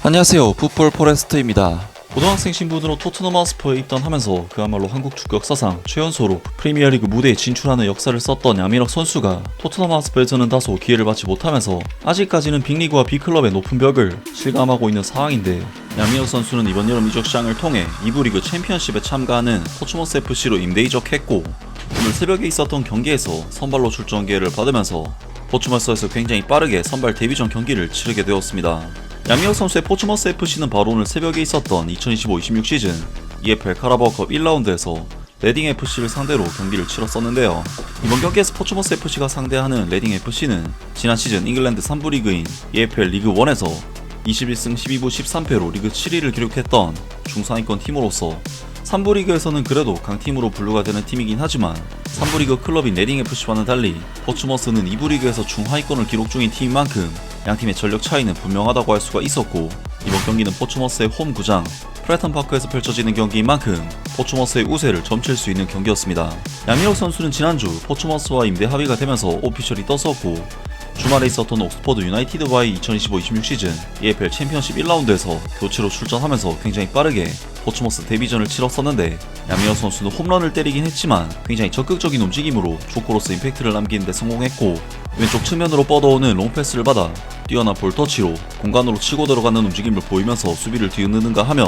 안녕하세요. 풋볼 포레스트입니다. 고등학생 신분으로 토트넘 하스퍼에 입단하면서 그야말로 한국 축구 역사상 최연소로 프리미어리그 무대에 진출하는 역사를 썼던 양민혁 선수가 토트넘 하스퍼에서는 다소 기회를 받지 못하면서 아직까지는 빅리그와 빅클럽의 높은 벽을 실감하고 있는 상황인데, 양민혁 선수는 이번 여름 이적 시장을 통해 2부 리그 챔피언십에 참가하는 포츠머스 FC로 임대 이적했고, 오늘 새벽에 있었던 경기에서 선발로 출전 기회를 받으면서 포츠머스에서 굉장히 빠르게 선발 데뷔전 경기를 치르게 되었습니다. 양민혁 선수의 포츠머스 FC는 바로 오늘 새벽에 있었던 2025-26 시즌 EFL 카라바오컵 1라운드에서 레딩 FC를 상대로 경기를 치렀었는데요. 이번 경기에서 포츠머스 FC가 상대하는 레딩 FC는 지난 시즌 잉글랜드 3부 리그인 EFL 리그 1에서 21승 12부 13패로 리그 7위를 기록했던 중상위권 팀으로서 3부 리그에서는 그래도 강팀으로 분류가 되는 팀이긴 하지만 3부 리그 클럽인 레딩 FC와는 달리 포츠머스는 2부 리그에서 중하위권을 기록 중인 팀인 만큼 양팀의 전력 차이는 분명하다고 할 수가 있었고, 이번 경기는 포츠머스의 홈 구장 프레턴 파크에서 펼쳐지는 경기인 만큼 포츠머스의 우세를 점칠 수 있는 경기였습니다. 양민혁 선수는 지난주 포츠머스와 임대 합의가 되면서 오피셜이 떴었고, 주말에 있었던 옥스퍼드 유나이티드와의 2025-26 시즌 EFL 챔피언십 1라운드에서 교체로 출전하면서 굉장히 빠르게 포츠머스 데뷔전을 치렀었는데, 양민혁 선수는 홈런을 때리긴 했지만 굉장히 적극적인 움직임으로 조커로서 임팩트를 남기는 데 성공했고, 왼쪽 측면으로 뻗어오는 롱패스를 받아 뛰어난 볼터치로 공간으로 치고 들어가는 움직임을 보이면서 수비를 뒤흔드는가 하면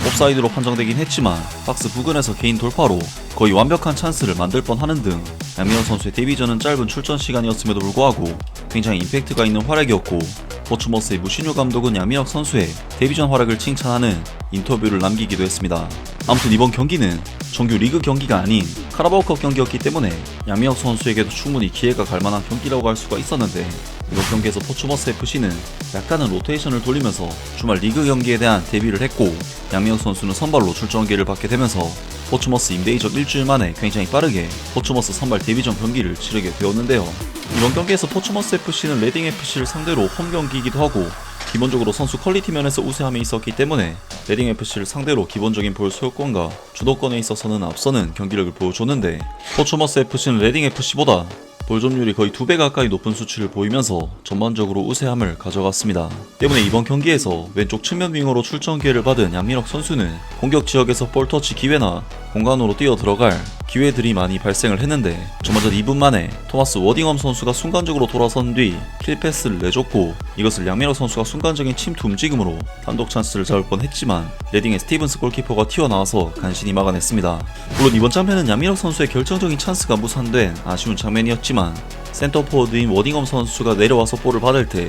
옵사이드로 판정되긴 했지만 박스 부근에서 개인 돌파로 거의 완벽한 찬스를 만들 뻔하는 등 양민혁 선수의 데뷔전은 짧은 출전 시간이었음에도 불구하고 굉장히 임팩트가 있는 활약이었고, 포츠머스의 무신효 감독은 양민혁 선수의 데뷔전 활약을 칭찬하는 인터뷰를 남기기도 했습니다. 아무튼 이번 경기는 정규 리그 경기가 아닌 카라바오컵 경기였기 때문에 양민혁 선수에게도 충분히 기회가 갈만한 경기라고 할 수가 있었는데, 이번 경기에서 포츠머스 FC는 약간은 로테이션을 돌리면서 주말 리그 경기에 대한 대비를 했고, 양민혁 선수는 선발로 출전 기회를 받게 되면서 포츠머스 임대 이적 일주일 만에 굉장히 빠르게 포츠머스 선발 데뷔전 경기를 치르게 되었는데요. 이번 경기에서 포츠머스 FC는 레딩 FC를 상대로 홈 경기이기도 하고 기본적으로 선수 퀄리티 면에서 우세함이 있었기 때문에 레딩 FC를 상대로 기본적인 볼 소유권과 주도권에 있어서는 앞서는 경기력을 보여줬는데, 포츠머스 FC는 레딩 FC보다 볼 점유율이 거의 2배 가까이 높은 수치를 보이면서 전반적으로 우세함을 가져갔습니다. 때문에 이번 경기에서 왼쪽 측면 윙어로 출전 기회를 받은 양민혁 선수는 공격 지역에서 볼 터치 기회나 공간으로 뛰어 들어갈 기회들이 많이 발생을 했는데, 전반전 2분 만에 토마스 워딩엄 선수가 순간적으로 돌아선 뒤 킬패스를 내줬고, 이것을 양민혁 선수가 순간적인 침투 움직임으로 단독 찬스를 잡을 뻔했지만 레딩의 스티븐스 골키퍼가 튀어나와서 간신히 막아냈습니다. 물론 이번 장면은 양민혁 선수의 결정적인 찬스가 무산된 아쉬운 장면이었지만, 센터포워드인 워딩엄 선수가 내려와서 볼을 받을 때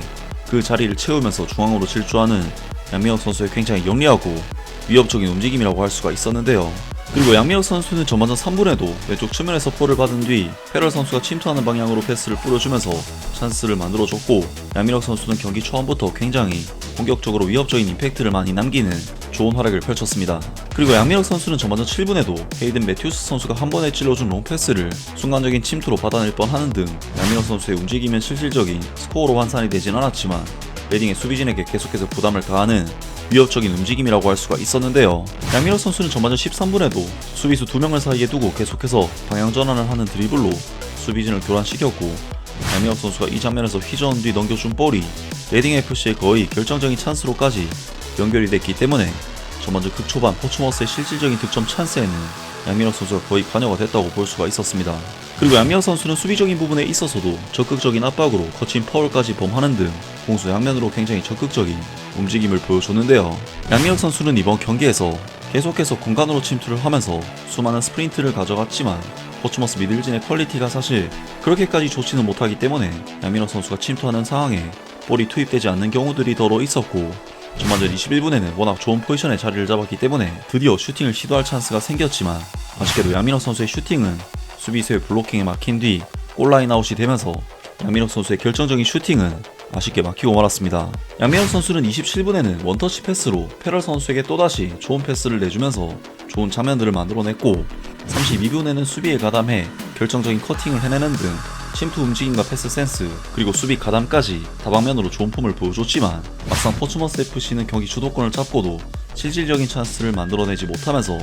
그 자리를 채우면서 중앙으로 질주하는 양민혁 선수의 굉장히 영리하고 위협적인 움직임이라고 할 수가 있었는데요. 그리고 양민혁 선수는 전반전 3분에도 왼쪽 측면에서 볼을 받은 뒤 페럴 선수가 침투하는 방향으로 패스를 뿌려주면서 찬스를 만들어줬고, 양민혁 선수는 경기 초반부터 굉장히 공격적으로 위협적인 임팩트를 많이 남기는 좋은 활약을 펼쳤습니다. 그리고 양민혁 선수는 전반전 7분에도 헤이든 매튜스 선수가 한 번에 찔러준 롱패스를 순간적인 침투로 받아낼 뻔하는 등 양민혁 선수의 움직임은 실질적인 스코어로 환산이 되진 않았지만 레딩의 수비진에게 계속해서 부담을 가하는 위협적인 움직임이라고 할 수가 있었는데요. 양민혁 선수는 전반전 13분에도 수비수 2명을 사이에 두고 계속해서 방향 전환을 하는 드리블로 수비진을 교란시켰고, 양민혁 선수가 이 장면에서 휘저은 뒤 넘겨준 볼이 레딩 FC의 거의 결정적인 찬스로까지 연결이 됐기 때문에 전반전 극초반 포츠머스의 실질적인 득점 찬스에는 양민혁 선수가 거의 관여가 됐다고 볼 수가 있었습니다. 그리고 양민혁 선수는 수비적인 부분에 있어서도 적극적인 압박으로 거친 파울까지 범하는 등 공수 양면으로 굉장히 적극적인 움직임을 보여줬는데요. 양민혁 선수는 이번 경기에서 계속해서 공간으로 침투를 하면서 수많은 스프린트를 가져갔지만 포츠머스 미들진의 퀄리티가 사실 그렇게까지 좋지는 못하기 때문에 양민혁 선수가 침투하는 상황에 볼이 투입되지 않는 경우들이 더러 있었고, 전반전 21분에는 워낙 좋은 포지션에 자리를 잡았기 때문에 드디어 슈팅을 시도할 찬스가 생겼지만, 아쉽게도 양민혁 선수의 슈팅은 수비수의 블로킹에 막힌 뒤 골라인 아웃이 되면서 양민혁 선수의 결정적인 슈팅은 아쉽게 막히고 말았습니다. 양민혁 선수는 27분에는 원터치 패스로 페럴 선수에게 또다시 좋은 패스를 내주면서 좋은 장면들을 만들어냈고, 32분에는 수비에 가담해 결정적인 커팅을 해내는 등 침투 움직임과 패스 센스 그리고 수비 가담까지 다방면으로 좋은 폼을 보여줬지만, 막상 포츠머스 FC는 경기 주도권을 잡고도 실질적인 찬스를 만들어내지 못하면서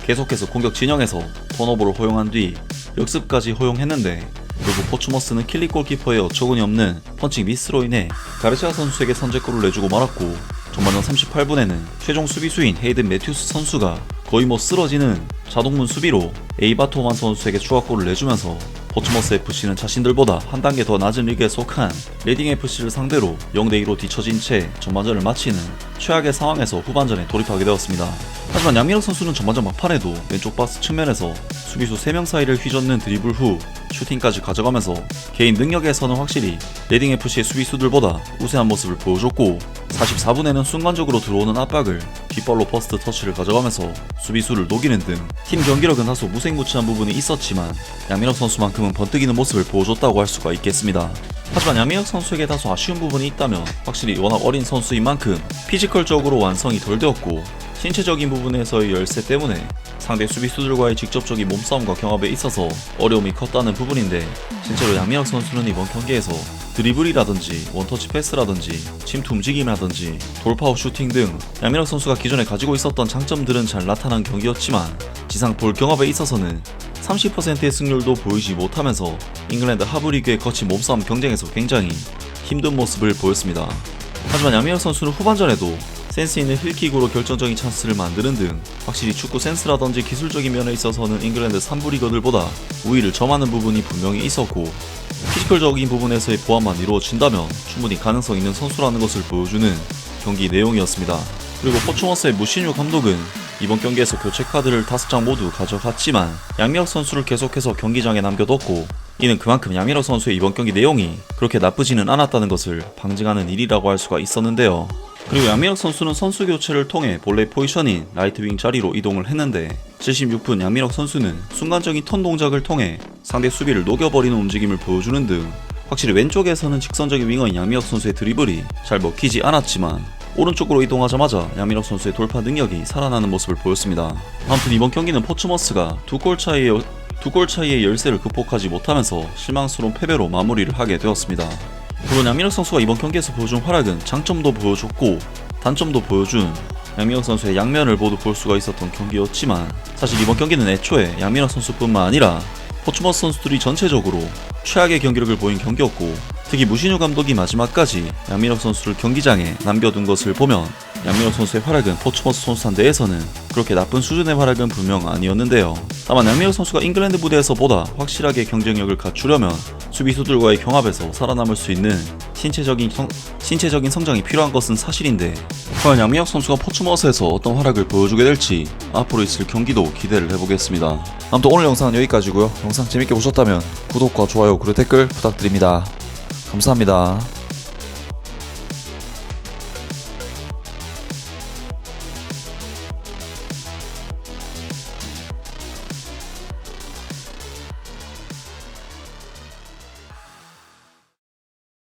계속해서 공격 진영에서 턴오버를 허용한 뒤 역습까지 허용했는데, 결국 포츠머스는 킬리 골키퍼의 어처구니 없는 펀칭 미스로 인해 가르시아 선수에게 선제골을 내주고 말았고, 전반전 38분에는 최종 수비수인 헤이든 매튜스 선수가 거의 쓰러지는 자동문 수비로 에이바토만 선수에게 추가골을 내주면서 포츠머스 FC는 자신들보다 한 단계 더 낮은 리그에 속한 레딩 FC를 상대로 0대2로 뒤처진 채 전반전을 마치는 최악의 상황에서 후반전에 돌입하게 되었습니다. 하지만 양민혁 선수는 전반전 막판에도 왼쪽 박스 측면에서 수비수 3명 사이를 휘젓는 드리블 후 슈팅까지 가져가면서 개인 능력에서는 확실히 레딩 FC의 수비수들보다 우세한 모습을 보여줬고, 44분에는 순간적으로 들어오는 압박을 뒷발로 퍼스트 터치를 가져가면서 수비수를 녹이는 등 팀 경기력은 다소 무색무취한 부분이 있었지만 양민혁 선수만큼은 번뜩이는 모습을 보여줬다고 할 수가 있겠습니다. 하지만 양민혁 선수에게 다소 아쉬운 부분이 있다면 확실히 워낙 어린 선수인 만큼 피지컬적으로 완성이 덜 되었고, 신체적인 부분에서의 열세 때문에 상대 수비수들과의 직접적인 몸싸움과 경합에 있어서 어려움이 컸다는 부분인데, 실제로 양민혁 선수는 이번 경기에서 드리블이라든지 원터치 패스라든지 침투 움직임이라든지 돌파 후 슈팅 등 양민혁 선수가 기존에 가지고 있었던 장점들은 잘 나타난 경기였지만 지상 볼 경합에 있어서는 30%의 승률도 보이지 못하면서 잉글랜드 하브리그의 거친 몸싸움 경쟁에서 굉장히 힘든 모습을 보였습니다. 하지만 양민혁 선수는 후반전에도 센스 있는 힐킥으로 결정적인 찬스를 만드는 등 확실히 축구 센스라든지 기술적인 면에 있어서는 잉글랜드 3부 리거들보다 우위를 점하는 부분이 분명히 있었고, 피지컬적인 부분에서의 보완만 이루어진다면 충분히 가능성 있는 선수라는 것을 보여주는 경기 내용이었습니다. 그리고 포츠머스의 무신유 감독은 이번 경기에서 교체 카드를 5장 모두 가져갔지만 양민혁 선수를 계속해서 경기장에 남겨뒀고, 이는 그만큼 양민혁 선수의 이번 경기 내용이 그렇게 나쁘지는 않았다는 것을 방증하는 일이라고 할 수가 있었는데요. 그리고 양민혁 선수는 선수 교체를 통해 본래 포지션인 라이트 윙 자리로 이동을 했는데, 76분 양민혁 선수는 순간적인 턴 동작을 통해 상대 수비를 녹여버리는 움직임을 보여주는 등 확실히 왼쪽에서는 직선적인 윙어인 양민혁 선수의 드리블이 잘 먹히지 않았지만 오른쪽으로 이동하자마자 양민혁 선수의 돌파 능력이 살아나는 모습을 보였습니다. 아무튼 이번 경기는 포츠머스가 두 골 차이의 열세를 극복하지 못하면서 실망스러운 패배로 마무리를 하게 되었습니다. 물론 양민혁 선수가 이번 경기에서 보여준 활약은 장점도 보여줬고 단점도 보여준 양민혁 선수의 양면을 모두 볼 수가 있었던 경기였지만, 사실 이번 경기는 애초에 양민혁 선수뿐만 아니라 포츠머스 선수들이 전체적으로 최악의 경기력을 보인 경기였고, 특히 무신유 감독이 마지막까지 양민혁 선수를 경기장에 남겨둔 것을 보면 양민혁 선수의 활약은 포츠머스 선수단 내에서는 그렇게 나쁜 수준의 활약은 분명 아니었는데요. 다만 양민혁 선수가 잉글랜드 무대에서 보다 확실하게 경쟁력을 갖추려면 수비수들과의 경합에서 살아남을 수 있는 신체적인 성장이 필요한 것은 사실인데, 과연 양민혁 선수가 포츠머스에서 어떤 활약을 보여주게 될지 앞으로 있을 경기도 기대를 해보겠습니다. 아무튼 오늘 영상은 여기까지고요. 영상 재밌게 보셨다면 구독과 좋아요 그리고 댓글 부탁드립니다. 감사합니다.